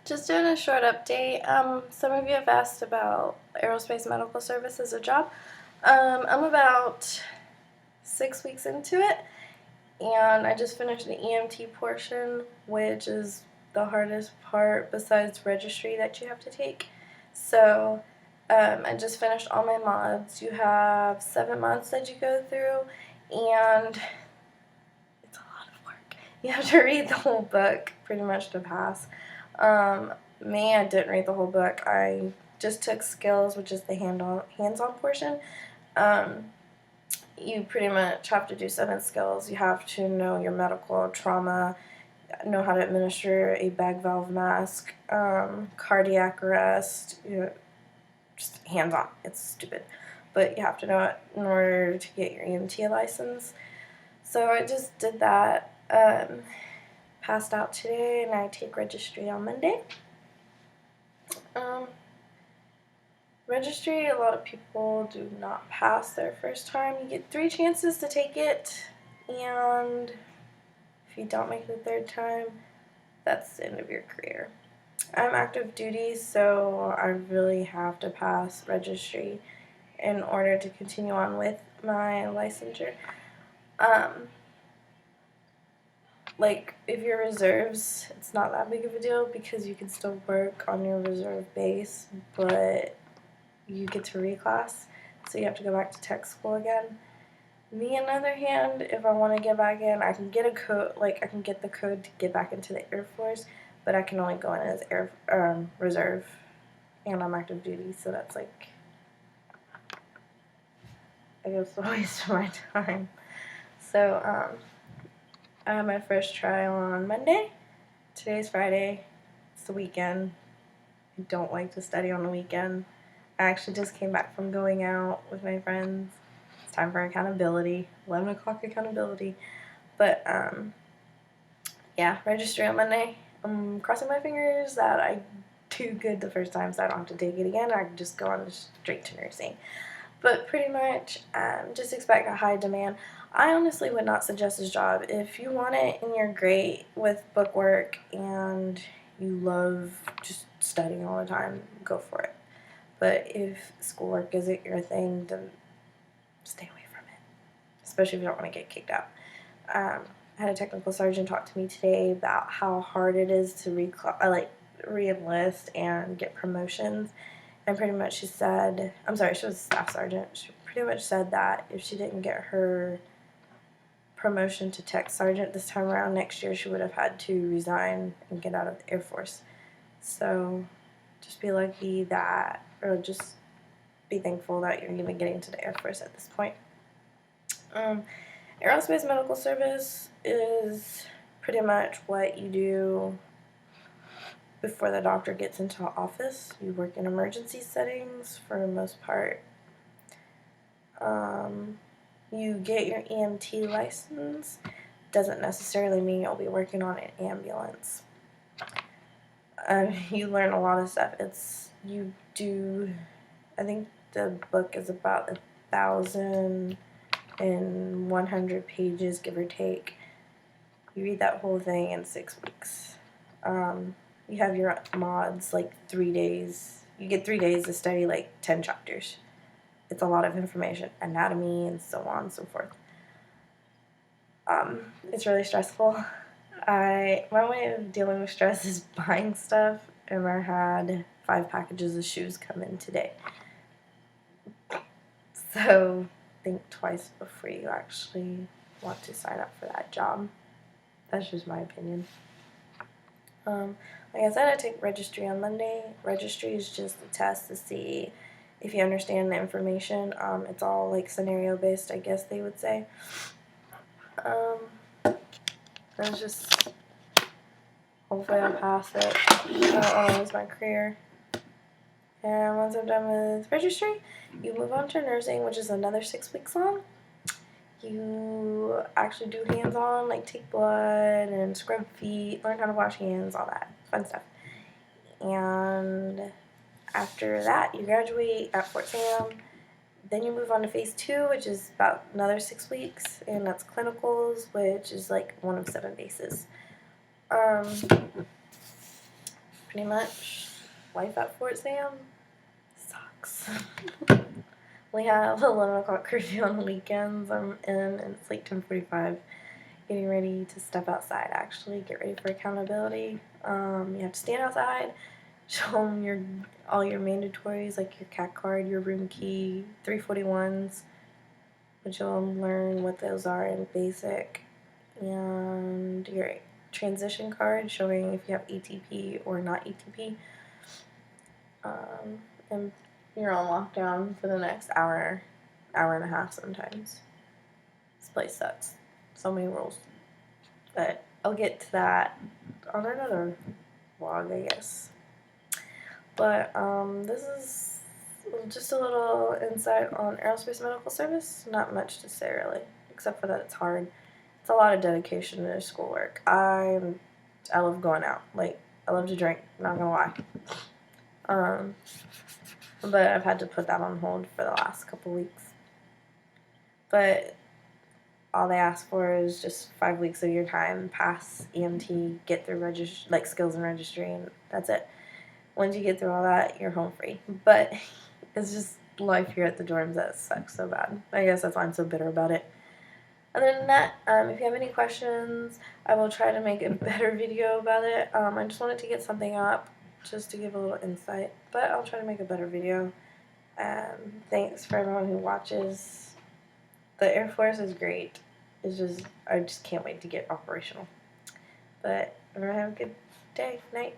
Just doing a short update. Some of you have asked about Aerospace Medical Service as a job. I'm about 6 weeks into it, and I just finished the EMT portion, which is the hardest part besides registry that you have to take. So I just finished all my mods. You have 7 mods that you go through, and it's a lot of work. You have to read the whole book pretty much to pass. I didn't read the whole book. I just took skills, which is the hands-on portion. You pretty much have to do 7 skills. You have to know your medical trauma, know how to administer a bag valve mask, cardiac arrest, just hands-on. It's stupid. But you have to know it in order to get your EMT license. So I just did that. Passed out today, and I take registry on Monday. Registry, a lot of people do not pass their first time. You get 3 chances to take it, and if you don't make it the 3rd time, that's the end of your career. I'm active duty, so I really have to pass registry in order to continue on with my licensure. Like, if you're reserves, it's not that big of a deal because you can still work on your reserve base, but you get to reclass, so you have to go back to tech school again. Me, on the other hand, if I want to get back in, I can get a code, I can get the code to get back into the Air Force, but I can only go in as reserve, and I'm active duty, so that's I guess a waste of my time. So, I had my first trial on Monday. Today's Friday. It's the weekend. I don't like to study on the weekend. I actually just came back from going out with my friends. It's time for accountability. 11 o'clock accountability. But, yeah, registry on Monday. I'm crossing my fingers that I do good the first time so I don't have to take it again. I can just go on straight to nursing. But pretty much, just expect a high demand. I honestly would not suggest this job. If you want it and you're great with bookwork and you love just studying all the time, go for it. But if schoolwork isn't your thing, then stay away from it, especially if you don't want to get kicked out. I had a technical sergeant talk to me today about how hard it is to re-enlist and get promotions. And pretty much she said, she was a staff sergeant. She pretty much said that if she didn't get her promotion to tech sergeant this time around, next year she would have had to resign and get out of the Air Force. So just be lucky that, or just be thankful that you're even getting to the Air Force at this point. Aerospace Medical Service is pretty much what you do before the doctor gets into office. You work in emergency settings for the most part. You get your EMT license. Doesn't necessarily mean you'll be working on an ambulance. You learn a lot of stuff. I think the book is about 1,100 pages, give or take. You read that whole thing in 6 weeks. You have your mods, 3 days. You get 3 days to study 10 chapters. It's a lot of information, anatomy, and so on and so forth. It's really stressful. My way of dealing with stress is buying stuff, and I had 5 packages of shoes come in today. So think twice before you actually want to sign up for that job. That's just my opinion. Like I said, I take registry on Monday. Registry is just a test to see if you understand the information. It's all scenario based, I guess they would say. That's just, hopefully I'll pass it. I don't lose my career. And once I'm done with registry, you move on to nursing, which is another 6 weeks long. You actually do hands-on, take blood and scrub feet, learn how to wash hands, all that fun stuff. And after that, you graduate at Fort Sam. Then you move on to phase 2, which is about another 6 weeks, and that's clinicals, which is one of 7 bases. Pretty pretty much life at Fort Sam sucks. We have 11 o'clock curfew on the weekends. I'm in, and it's like 10:45. Getting ready to step outside, actually. Get ready for accountability. You have to stand outside, show them all your mandatories, like your CAC card, your room key, 341s, which you'll learn what those are in basic, and your transition card showing if you have ATP or not ATP. And you're on lockdown for the next hour and a half sometimes. This place sucks. So many rules. But I'll get to that on another vlog, I guess. But this is just a little insight on aerospace medical service. Not much to say, really, except for that it's hard. It's a lot of dedication to schoolwork. I love going out. Like, I love to drink, not gonna lie. But I've had to put that on hold for the last couple weeks. But all they ask for is just 5 weeks of your time, pass EMT, get through skills and registry, and that's it. Once you get through all that, you're home free. But it's just life here at the dorms that sucks so bad. I guess that's why I'm so bitter about it. Other than that, if you have any questions, I will try to make a better video about it. I just wanted to get something up just to give a little insight, but I'll try to make a better video. Thanks for everyone who watches. The Air Force is great. I just can't wait to get operational. But everyone have a good day, night.